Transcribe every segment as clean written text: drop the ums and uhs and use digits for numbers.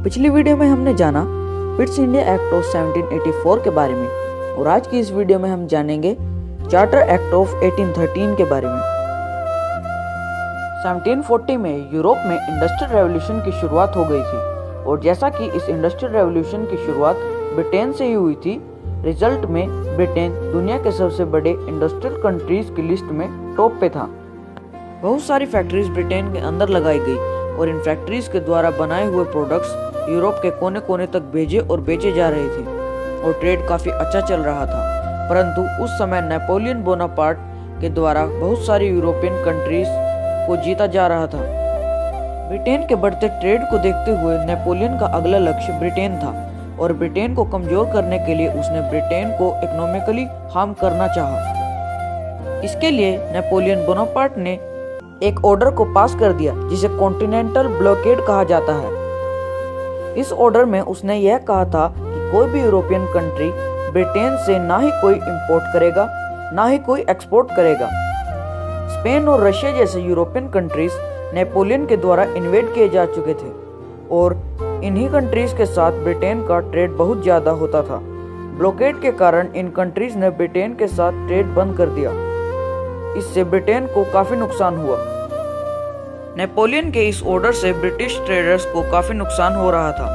पिछली वीडियो में हमने जाना पिट्स इंडिया एक्ट ऑफ 1784 के बारे में और आज की इस वीडियो में हम जानेंगे चार्टर एक्ट ऑफ 1813 के बारे में। 1740 में यूरोप में इंडस्ट्रियल रेवोल्यूशन की शुरुआत हो गई थी और जैसा कि इस इंडस्ट्रियल रेवोल्यूशन की शुरुआत ब्रिटेन से ही हुई थी, रिजल्ट में ब्रिटेन दुनिया के सबसे बड़े इंडस्ट्रियल कंट्रीज की लिस्ट में टॉप पे था। बहुत सारी फैक्ट्रीज ब्रिटेन के अंदर लगाई गई और इन फैक्ट्रीज के द्वारा बनाए हुए प्रोडक्ट्स यूरोप के कोने कोने तक भेजे और बेचे जा रहे थे और ट्रेड काफी अच्छा चल रहा था। परंतु उस समय नेपोलियन बोनापार्ट के द्वारा बहुत सारी यूरोपियन कंट्रीज को जीता जा रहा था। ब्रिटेन के बढ़ते ट्रेड को देखते हुए नेपोलियन का अगला लक्ष्य ब्रिटेन था और ब्रिटेन को कमजोर करने के लिए उसने ब्रिटेन को इकोनॉमिकली हार्म करना चाहा। इसके लिए नेपोलियन बोनापार्ट ने एक ऑर्डर को पास कर दिया जिसे कॉन्टिनेंटल ब्लॉकेड कहा जाता है। इस ऑर्डर में उसने यह कहा था कि कोई भी यूरोपियन कंट्री ब्रिटेन से ना ही कोई इंपोर्ट करेगा ना ही कोई एक्सपोर्ट करेगा। स्पेन और रशिया जैसे यूरोपियन कंट्रीज नेपोलियन के द्वारा इन्वेड किए जा चुके थे और इन्हीं कंट्रीज के साथ ब्रिटेन का ट्रेड बहुत ज्यादा होता था। ब्लॉकेड के कारण इन कंट्रीज ने ब्रिटेन के साथ ट्रेड बंद कर दिया। इससे ब्रिटेन को काफी नुकसान हुआ। नेपोलियन के इस ऑर्डर से ब्रिटिश ट्रेडर्स को काफी नुकसान हो रहा था।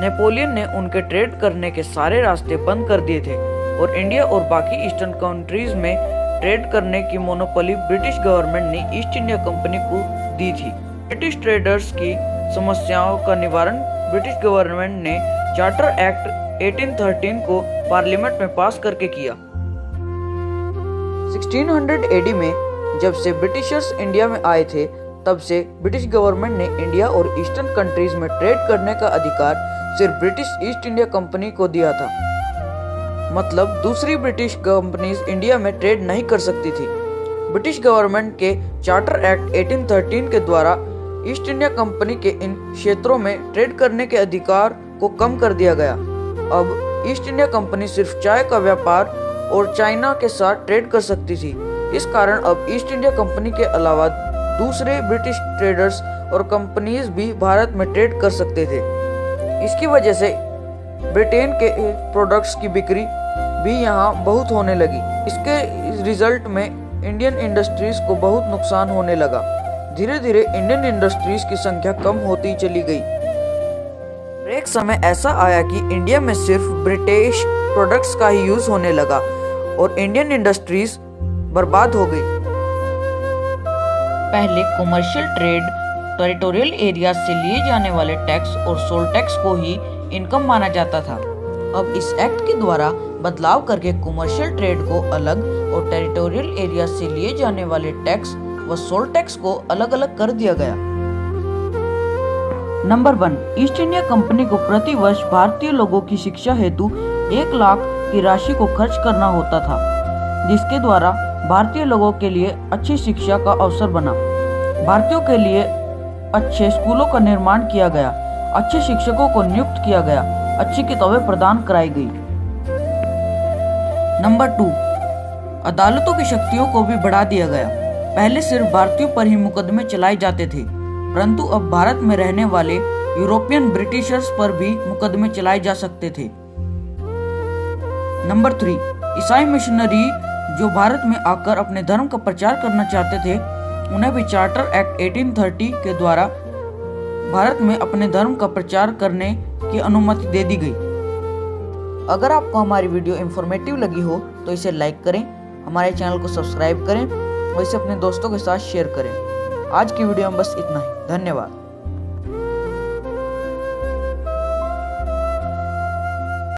नेपोलियन ने उनके ट्रेड करने के सारे रास्ते बंद कर दिए थे और इंडिया और बाकी ईस्टर्न कंट्रीज में ट्रेड करने की मोनोपोली ब्रिटिश गवर्नमेंट ने ईस्ट इंडिया कंपनी को दी थी। ब्रिटिश ट्रेडर्स की समस्याओं का निवारण ब्रिटिश गवर्नमेंट ने चार्टर एक्ट 1813 को पार्लियामेंट में पास करके किया। 1600 एडी में जब से ब्रिटिशर्स इंडिया में आए थे तब से ब्रिटिश गवर्नमेंट ने इंडिया और ईस्टर्न कंट्रीज में ट्रेड करने का अधिकार सिर्फ ब्रिटिश ईस्ट इंडिया कंपनी को दिया था। मतलब दूसरी ब्रिटिश कंपनीज इंडिया में ट्रेड नहीं कर सकती थी। ब्रिटिश गवर्नमेंट के चार्टर एक्ट 1813 के द्वारा ईस्ट इंडिया कंपनी के इन क्षेत्रों में ट्रेड करने के अधिकार को कम कर दिया गया। अब ईस्ट इंडिया कंपनी सिर्फ चाय का व्यापार और चाइना के साथ ट्रेड कर सकती थी। इस कारण अब ईस्ट इंडिया कंपनी के अलावा दूसरे ब्रिटिश ट्रेडर्स और कंपनीज भी भारत में ट्रेड कर सकते थे। इसकी वजह से ब्रिटेन के प्रोडक्ट्स की बिक्री भी यहाँ बहुत होने लगी। इसके रिजल्ट में इंडियन इंडस्ट्रीज को बहुत नुकसान होने लगा। धीरे धीरे इंडियन इंडस्ट्रीज की संख्या कम होती चली गई। एक समय ऐसा आया कि इंडिया में सिर्फ ब्रिटिश प्रोडक्ट्स का ही यूज होने लगा और इंडियन इंडस्ट्रीज बर्बाद हो गई। पहले कमर्शियल ट्रेड टेरिटोरियल एरिया से लिए जाने वाले टैक्स और सोल टैक्स को ही इनकम माना जाता था। अब इस एक्ट के द्वारा बदलाव करके कमर्शियल ट्रेड को अलग और टेरिटोरियल एरिया से लिए जाने वाले टैक्स व सोल टैक्स को अलग अलग कर दिया गया। नंबर 1, ईस्ट इंडिया कंपनी को प्रति वर्ष भारतीय लोगों की शिक्षा हेतु 1 लाख की राशि को खर्च करना होता था, जिसके द्वारा भारतीय लोगों के लिए अच्छी शिक्षा का अवसर बना। भारतीयों के लिए अच्छे स्कूलों का निर्माण किया गया, अच्छे शिक्षकों को नियुक्त किया गया, अच्छी किताबें प्रदान कराई गई। नंबर 2, अदालतों की शक्तियों को भी बढ़ा दिया गया। पहले सिर्फ भारतीयों पर ही मुकदमे चलाए जाते थे, परंतु अब भारत में रहने वाले यूरोपियन ब्रिटिशर्स पर भी मुकदमे चलाए जा सकते थे। नंबर 3, ईसाई मिशनरी जो भारत में आकर अपने धर्म का प्रचार करना चाहते थे, उन्हें भी चार्टर एक्ट 1830 के द्वारा भारत में अपने धर्म का प्रचार करने की अनुमति दे दी गई। अगर आपको हमारी वीडियो इंफॉर्मेटिव लगी हो तो इसे लाइक करें, हमारे चैनल को सब्सक्राइब करें और इसे अपने दोस्तों के साथ शेयर करें। आज की वीडियो में बस इतना ही। धन्यवाद।